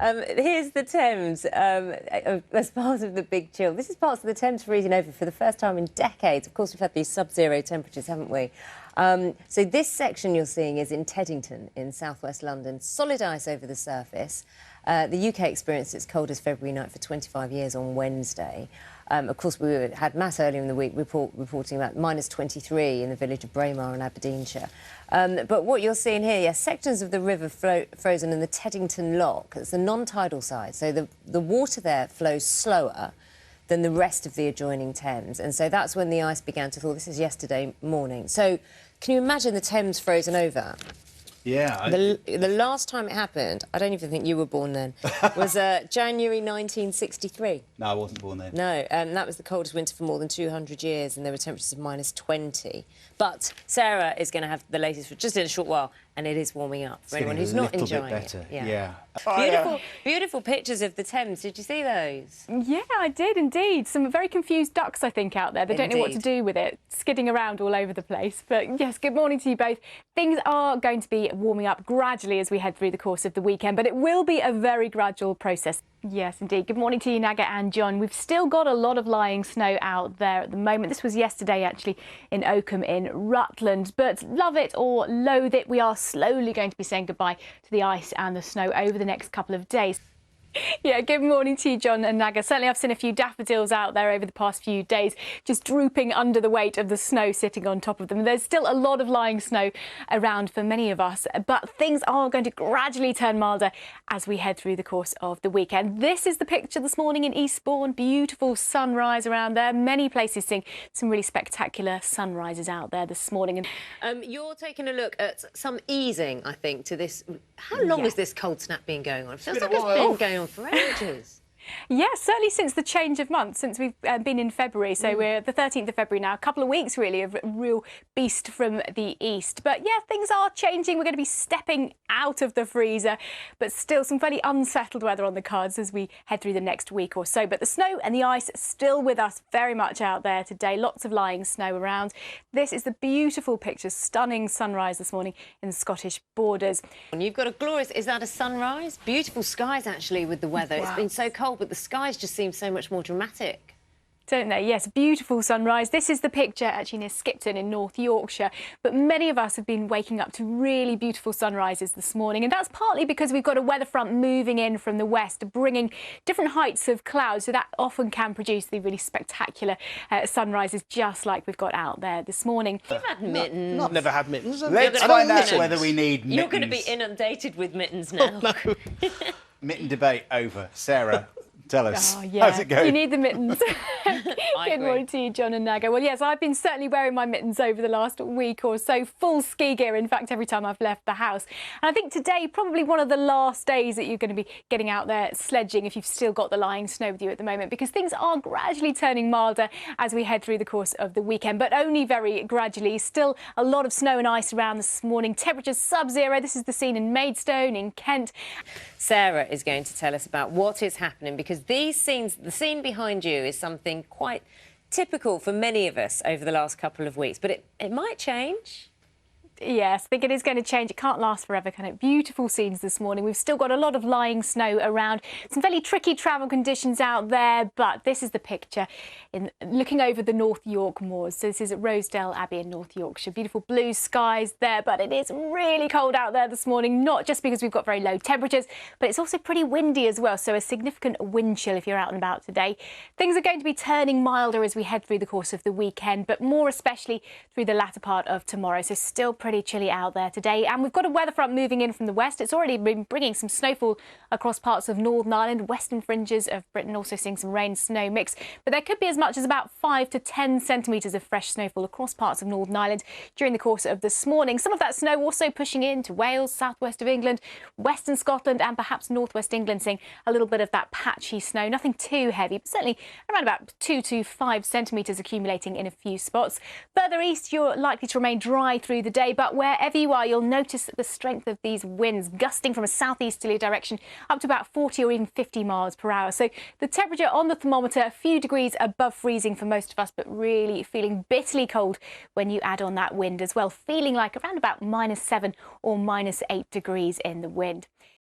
Here's the Thames as part of the big chill. This is parts of the Thames freezing over for the first time in decades. Of course, we've had these sub-zero temperatures, haven't we? So this section you're seeing is in Teddington in southwest London. Solid ice over the surface. The UK experienced its coldest February night for 25 years on Wednesday. Of course, we had Matt earlier in the week reporting about -23 in the village of Braemar in Aberdeenshire. But what you're seeing here, yes, sections of the river frozen in the Teddington Lock. It's the non-tidal side, so the water there flows slower than the rest of the adjoining Thames. And so that's when the ice began to thaw. This is yesterday morning. So can you imagine the Thames frozen over? Yeah. The last time it happened, I don't even think you were born then, was January 1963. No, I wasn't born then. No, that was the coldest winter for more than 200 years, and there were temperatures of -20. But Sarah is going to have the latest for just in a short while, and it is warming up for anyone who's not enjoying it. Yeah. Beautiful pictures of the Thames. Did you see those? Yeah, I did indeed. Some very confused ducks, I think, out there. They don't know what to do with it, skidding around all over the place. But yes, good morning to you both. Things are going to be warming up gradually as we head through the course of the weekend, but it will be a very gradual process. Yes, indeed. Good morning to you, Naga and John. We've still got a lot of lying snow out there at the moment. This was yesterday, actually, in Oakham in Rutland. But love it or loathe it, we are slowly going to be saying goodbye to the ice and the snow over the next couple of days. Yeah, good morning to you, John and Naga. Certainly I've seen a few daffodils out there over the past few days, just drooping under the weight of the snow sitting on top of them. There's still a lot of lying snow around for many of us, but things are going to gradually turn milder as we head through the course of the weekend. This is the picture this morning in Eastbourne. Beautiful sunrise around there. Many places seeing some really spectacular sunrises out there this morning. And you're taking a look at some easing, I think, to this. How long has this cold snap been going on? It feels like it's been going on for ages. Yes, certainly since the change of month, since we've been in February. So we're the 13th of February now, a couple of weeks really of real beast from the east. But yeah, things are changing. We're going to be stepping out of the freezer, but still some fairly unsettled weather on the cards as we head through the next week or so. But the snow and the ice still with us very much out there today. Lots of lying snow around. This is the beautiful picture, stunning sunrise this morning in the Scottish borders. And you've got a glorious, is that a sunrise? Beautiful skies actually with the weather. Wow. It's been so cold, but the skies just seem so much more dramatic. Don't they? Yes, beautiful sunrise. This is the picture actually near Skipton in North Yorkshire. But many of us have been waking up to really beautiful sunrises this morning. And that's partly because we've got a weather front moving in from the west, bringing different heights of clouds. So that often can produce the really spectacular sunrises, just like we've got out there this morning. You've had mittens. I've never had mittens. Let's find out whether we need mittens. You're going to be inundated with mittens now. Oh, no. Mitten debate over. Sarah, tell us. Oh, yeah. How's it going? You need the mittens. Good morning to you, John and Naga. Well, yes, I've been certainly wearing my mittens over the last week or so. Full ski gear, in fact, every time I've left the house. And I think today, probably one of the last days that you're going to be getting out there sledging if you've still got the lying snow with you at the moment, because things are gradually turning milder as we head through the course of the weekend, but only very gradually. Still a lot of snow and ice around this morning. Temperatures sub-zero. This is the scene in Maidstone in Kent. Sarah is going to tell us about what is happening, because these scenes, the scene behind you is something quite typical for many of us over the last couple of weeks, but it might change. Yes, I think it is going to change. It can't last forever, can it? Beautiful scenes this morning. We've still got a lot of lying snow around. Some fairly tricky travel conditions out there, but this is the picture in looking over the North York moors. So this is at Rosedale Abbey in North Yorkshire. Beautiful blue skies there, but it is really cold out there this morning, not just because we've got very low temperatures, but it's also pretty windy as well. So a significant wind chill if you're out and about today. Things are going to be turning milder as we head through the course of the weekend, but more especially through the latter part of tomorrow. So still pretty chilly out there today, and we've got a weather front moving in from the west. It's already been bringing some snowfall across parts of Northern Ireland, western fringes of Britain, also seeing some rain snow mix, but there could be as much as about 5 to 10 centimetres of fresh snowfall across parts of Northern Ireland during the course of this morning. Some of that snow also pushing into Wales, southwest of England, western Scotland and perhaps northwest England, seeing a little bit of that patchy snow. Nothing too heavy, but certainly around about 2 to 5 centimetres accumulating in a few spots. Further east, you're likely to remain dry through the day, but wherever you are, you'll notice the strength of these winds gusting from a southeasterly direction up to about 40 or even 50 miles per hour. So the temperature on the thermometer, a few degrees above freezing for most of us, but really feeling bitterly cold when you add on that wind as well, feeling like around about -7 or -8 degrees in the wind.